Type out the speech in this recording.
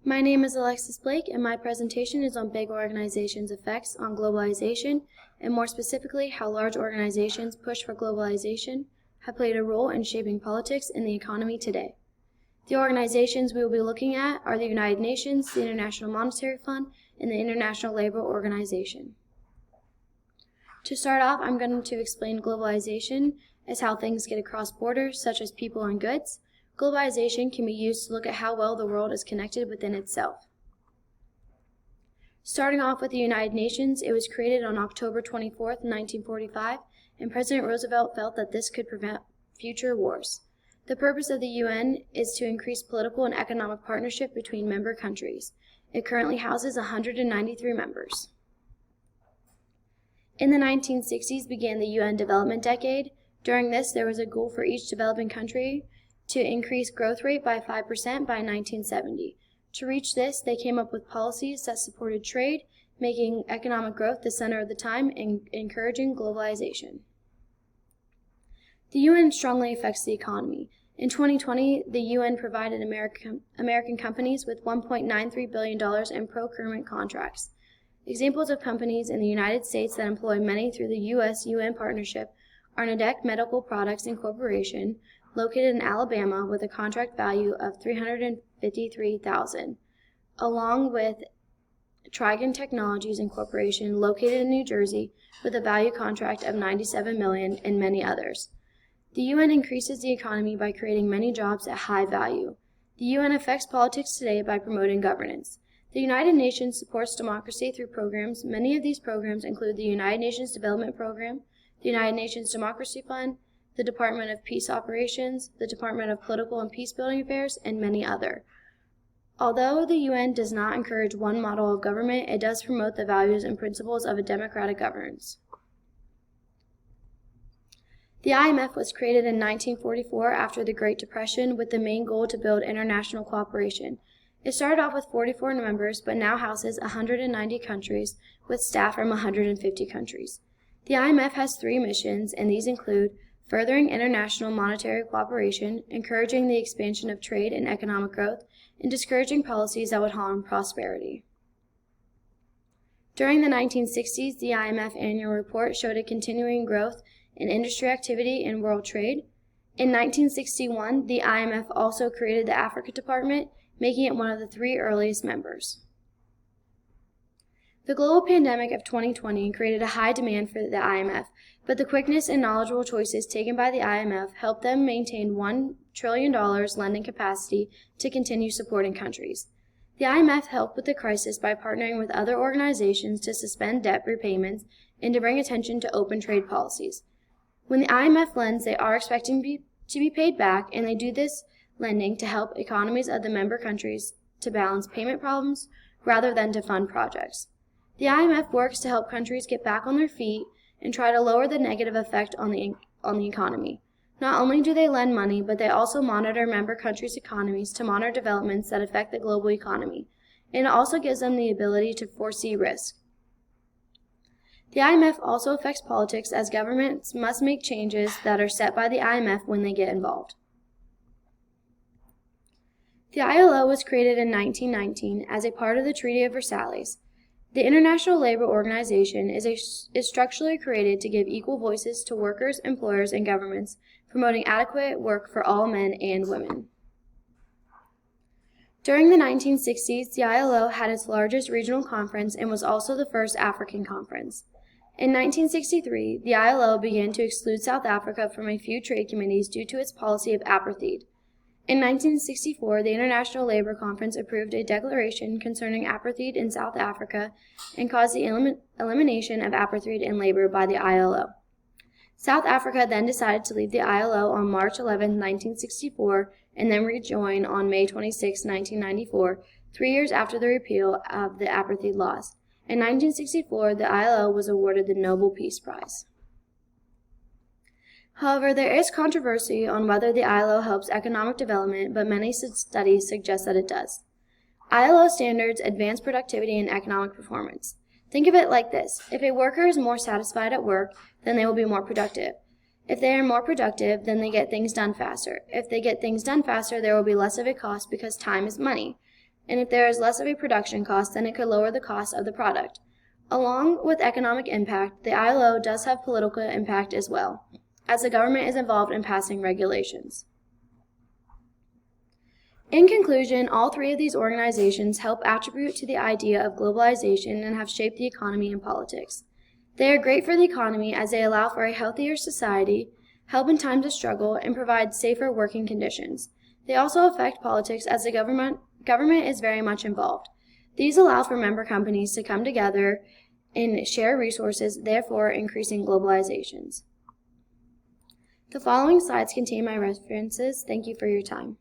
My name is Alexis Blake, and my presentation is on big organizations' effects on globalization, and more specifically, how large organizations push for globalization have played a role in shaping politics and the economy today. The organizations we will be looking at are the United Nations, the International Monetary Fund, and the International Labor Organization. To start off, I'm going to explain globalization as how things get across borders, such as people and goods. Globalization can be used to look at how well the world is connected within itself. Starting off with the United Nations, it was created on October 24, 1945, and President Roosevelt felt that this could prevent future wars. The purpose of the UN is to increase political and economic partnership between member countries. It currently houses 193 members. In the 1960s began the UN Development Decade. During this, there was a goal for each developing country to increase growth rate by 5% by 1970. To reach this, they came up with policies that supported trade, making economic growth the center of the time and encouraging globalization. The UN strongly affects the economy. In 2020, the UN provided American companies with $1.93 billion in procurement contracts. Examples of companies in the United States that employ many through the U.S.-UN partnership are Nidec Medical Products Incorporation, located in Alabama with a contract value of $353,000, along with Trigon Technologies Incorporation, located in New Jersey with a value contract of $97 million, and many others. The UN increases the economy by creating many jobs at high value. The UN affects politics today by promoting governance. The United Nations supports democracy through programs. Many of these programs include the United Nations Development Program, the United Nations Democracy Fund, the Department of Peace Operations, the Department of Political and Peacebuilding Affairs, and many others. Although the UN does not encourage one model of government, it does promote the values and principles of a democratic governance. The IMF was created in 1944 after the Great Depression with the main goal to build international cooperation. It started off with 44 members, but now houses 190 countries with staff from 150 countries. The IMF has 3 missions, and these include furthering international monetary cooperation, encouraging the expansion of trade and economic growth, and discouraging policies that would harm prosperity. During the 1960s, the IMF annual report showed a continuing growth in industry activity and world trade. In 1961, the IMF also created the Africa Department, making it one of the 3 earliest members. The global pandemic of 2020 created a high demand for the IMF, but the quickness and knowledgeable choices taken by the IMF helped them maintain $1 trillion lending capacity to continue supporting countries. The IMF helped with the crisis by partnering with other organizations to suspend debt repayments and to bring attention to open trade policies. When the IMF lends, they are expecting to be paid back, and they do this lending to help economies of the member countries to balance payment problems rather than to fund projects. The IMF works to help countries get back on their feet and try to lower the negative effect on the economy. Not only do they lend money, but they also monitor member countries' economies to monitor developments that affect the global economy, and it also gives them the ability to foresee risk. The IMF also affects politics, as governments must make changes that are set by the IMF when they get involved. The ILO was created in 1919 as a part of the Treaty of Versailles. The International Labor Organization is structurally created to give equal voices to workers, employers, and governments, promoting adequate work for all men and women. During the 1960s, the ILO had its largest regional conference and was also the first African conference. In 1963, the ILO began to exclude South Africa from a few trade committees due to its policy of apartheid. In 1964, the International Labor Conference approved a declaration concerning apartheid in South Africa and caused the elimination of apartheid in labor by the ILO. South Africa then decided to leave the ILO on March 11, 1964, and then rejoin on May 26, 1994, 3 years after the repeal of the apartheid laws. In 1964, the ILO was awarded the Nobel Peace Prize. However, there is controversy on whether the ILO helps economic development, but many studies suggest that it does. ILO standards advance productivity and economic performance. Think of it like this. If a worker is more satisfied at work, then they will be more productive. If they are more productive, then they get things done faster. If they get things done faster, there will be less of a cost because time is money. and if there is less of a production cost, then it could lower the cost of the product. Along with economic impact, the ILO does have political impact as well, as the government is involved in passing regulations. In conclusion, all three of these organizations help attribute to the idea of globalization and have shaped the economy and politics. They are great for the economy as they allow for a healthier society, help in times of struggle, and provide safer working conditions. They also affect politics as the government is very much involved. These allow for member companies to come together and share resources, therefore increasing globalizations. The following slides contain my references. Thank you for your time.